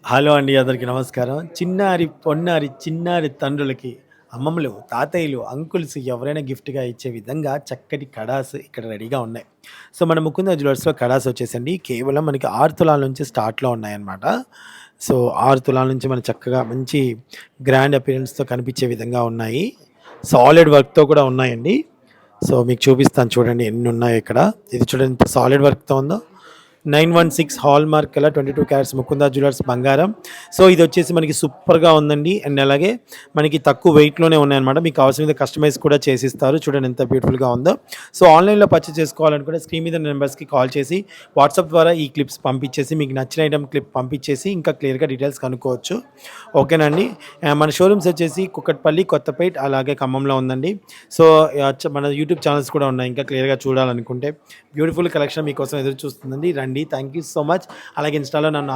Hello అండి. అందరికి నమస్కారం. చిన్నారి, పొన్నారి, చిన్నారి తండ్రులకి అమ్మమ్మలు, తాతయ్యలు, అంకుల్స్ ఎవరైనా గిఫ్ట్‌గా ఇచ్చే విధంగా చక్కటి కడాస్ ఇక్కడ రెడీగా ఉన్నాయి. సో, మన ముకుంద జ్యువెలర్స్‌లో కడాస్ వచ్చేసండి కేవలం మనకి 6 తులాల నుంచి స్టార్ట్‌లో ఉన్నాయన్నమాట. సో, 6 తులాల నుంచి మనకు చక్కగా మంచి గ్రాండ్ అపియరెన్స్‌తో కనిపించే విధంగా ఉన్నాయి. సాలిడ్ వర్క్‌తో కూడా ఉన్నాయండి. సో, మీకు చూపిస్తాను చూడండి ఎన్నున్నాయో ఇక్కడ. ఇది చూడండి ఎంత సాలిడ్ వర్క్‌తో ఉందో. 916 hallmark colour 22 carats Mukunda jewellers బంగారం. సో, ఇదొచ్చేసి మనకి సూపర్‌గా ఉందండి. అండ్ అలాగే మనకి తక్కువ వెయిట్‌లోనే ఉన్నాయన్నమాట. మీకు అవసరమైతే కస్టమైజ్ కూడా చేసిస్తారు. చూడండి ఎంత బ్యూటిఫుల్‌గా ఉందో. సో, ఆన్‌లైన్‌లో పర్చేజ్ చేసుకోవాలనుకుంటే స్క్రీన్ మీద నెంబర్స్‌కి కాల్ చేసి వాట్సాప్ ద్వారా ఈ క్లిప్స్ పంపించేసి మీకు నచ్చిన ఐటెమ్ క్లిప్ పంపించేసి ఇంకా క్లియర్‌గా డీటెయిల్స్ కనుక్కోవచ్చు. ఓకేనండి. మన షోరూమ్స్ వచ్చేసి కుకట్పల్లి, కొత్తపేట్ అలాగే ఖమ్మంలో ఉందండి. సో, మన యూట్యూబ్ ఛానెల్స్ కూడా ఉన్నాయి. ఇంకా క్లియర్‌గా చూడాలనుకుంటే బ్యూటిఫుల్ కలెక్షన్ మీకోసం ఎదురు చూస్తుందండి. రండి. Thank you so much. అలాగే ఇన్‌స్టాలో నన్ను